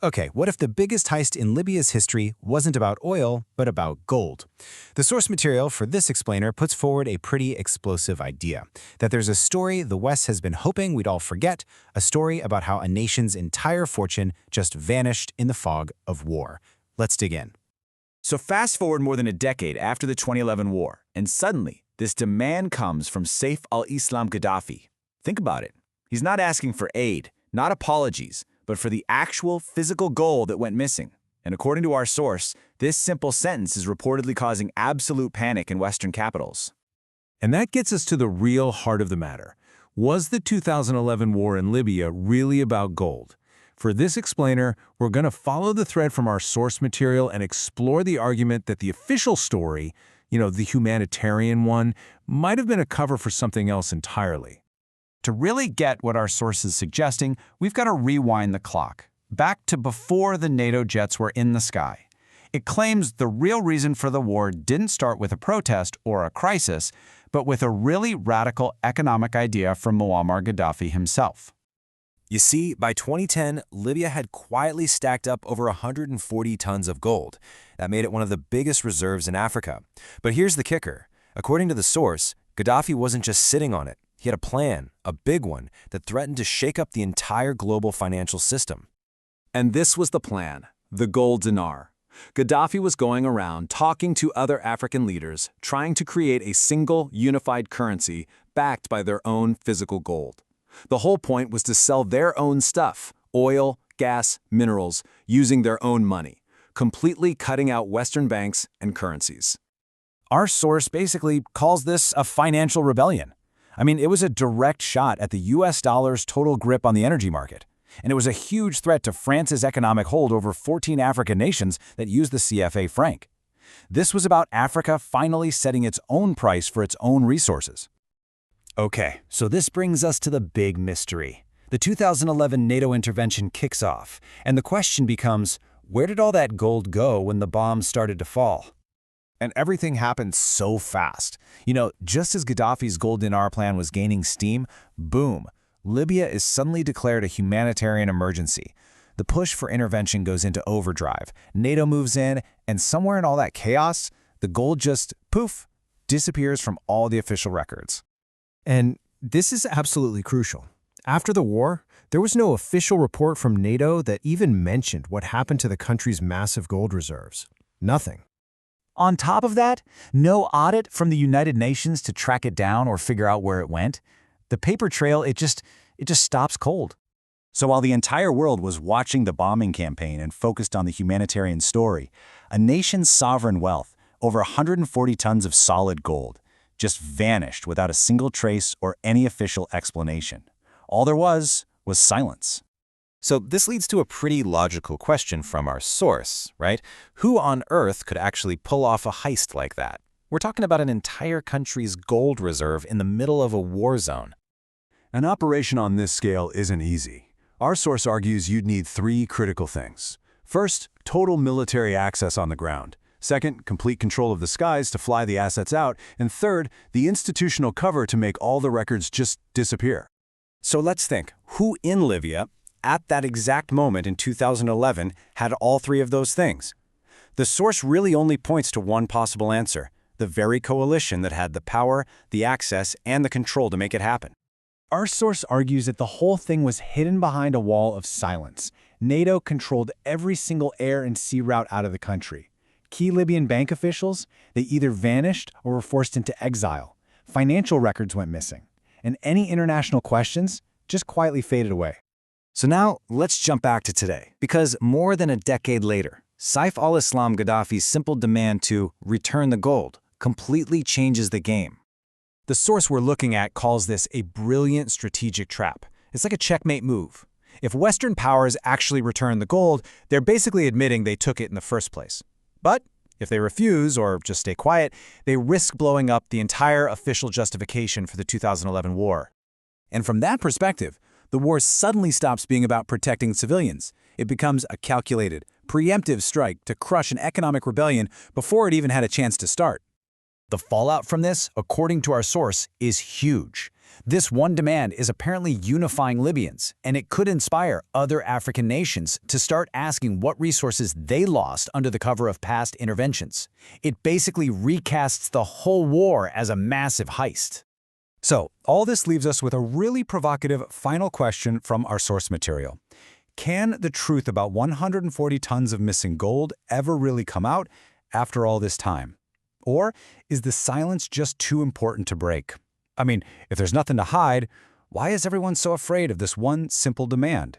Okay, what if the biggest heist in Libya's history wasn't about oil, but about gold? The source material for this explainer puts forward a pretty explosive idea, that there's a story the West has been hoping we'd all forget, a story about how a nation's entire fortune just vanished in the fog of war. Let's dig in. So fast forward more than a decade after the 2011 war, and suddenly, this demand comes from Saif al-Islam Gaddafi. Think about it. He's not asking for aid, not apologies, but for the actual physical gold that went missing. And according to our source, this simple sentence is reportedly causing absolute panic in Western capitals. And that gets us to the real heart of the matter. Was the 2011 war in Libya really about gold? For this explainer, we're going to follow the thread from our source material and explore the argument that the official story, the humanitarian one, might have been a cover for something else entirely. To really get what our source is suggesting, we've got to rewind the clock, back to before the NATO jets were in the sky. It claims the real reason for the war didn't start with a protest or a crisis, but with a really radical economic idea from Muammar Gaddafi himself. You see, by 2010, Libya had quietly stacked up over 140 tons of gold. That made it one of the biggest reserves in Africa. But here's the kicker. According to the source, Gaddafi wasn't just sitting on it. He had a plan, a big one, that threatened to shake up the entire global financial system. And this was the plan, the gold dinar. Gaddafi was going around talking to other African leaders, trying to create a single, unified currency backed by their own physical gold. The whole point was to sell their own stuff, oil, gas, minerals, using their own money, completely cutting out Western banks and currencies. Our source basically calls this a financial rebellion. It was a direct shot at the US dollar's total grip on the energy market. And it was a huge threat to France's economic hold over 14 African nations that use the CFA franc. This was about Africa finally setting its own price for its own resources. Okay, so this brings us to the big mystery. The 2011 NATO intervention kicks off, and the question becomes, where did all that gold go when the bombs started to fall? And everything happened so fast. Just as Gaddafi's gold dinar plan was gaining steam, boom, Libya is suddenly declared a humanitarian emergency. The push for intervention goes into overdrive. NATO moves in, and somewhere in all that chaos, the gold just, poof, disappears from all the official records. And this is absolutely crucial. After the war, there was no official report from NATO that even mentioned what happened to the country's massive gold reserves. Nothing. On top of that, no audit from the United Nations to track it down or figure out where it went. The paper trail, it just stops cold. So while the entire world was watching the bombing campaign and focused on the humanitarian story, a nation's sovereign wealth, over 140 tons of solid gold, just vanished without a single trace or any official explanation. All there was silence. So this leads to a pretty logical question from our source, right? Who on earth could actually pull off a heist like that? We're talking about an entire country's gold reserve in the middle of a war zone. An operation on this scale isn't easy. Our source argues you'd need three critical things. First, total military access on the ground. Second, complete control of the skies to fly the assets out. And third, the institutional cover to make all the records just disappear. So let's think, who in Libya, at that exact moment in 2011, had all three of those things? The source really only points to one possible answer, the very coalition that had the power, the access, and the control to make it happen. Our source argues that the whole thing was hidden behind a wall of silence. NATO controlled every single air and sea route out of the country. Key Libyan bank officials, they either vanished or were forced into exile. Financial records went missing. And any international questions just quietly faded away. So now, let's jump back to today, because more than a decade later, Saif al-Islam Gaddafi's simple demand to return the gold completely changes the game. The source we're looking at calls this a brilliant strategic trap. It's like a checkmate move. If Western powers actually return the gold, they're basically admitting they took it in the first place. But if they refuse or just stay quiet, they risk blowing up the entire official justification for the 2011 war. And from that perspective, the war suddenly stops being about protecting civilians. It becomes a calculated, preemptive strike to crush an economic rebellion before it even had a chance to start. The fallout from this, according to our source, is huge. This one demand is apparently unifying Libyans, and it could inspire other African nations to start asking what resources they lost under the cover of past interventions. It basically recasts the whole war as a massive heist. So, all this leaves us with a really provocative final question from our source material. Can the truth about 140 tons of missing gold ever really come out after all this time? Or is the silence just too important to break? I mean, if there's nothing to hide, why is everyone so afraid of this one simple demand?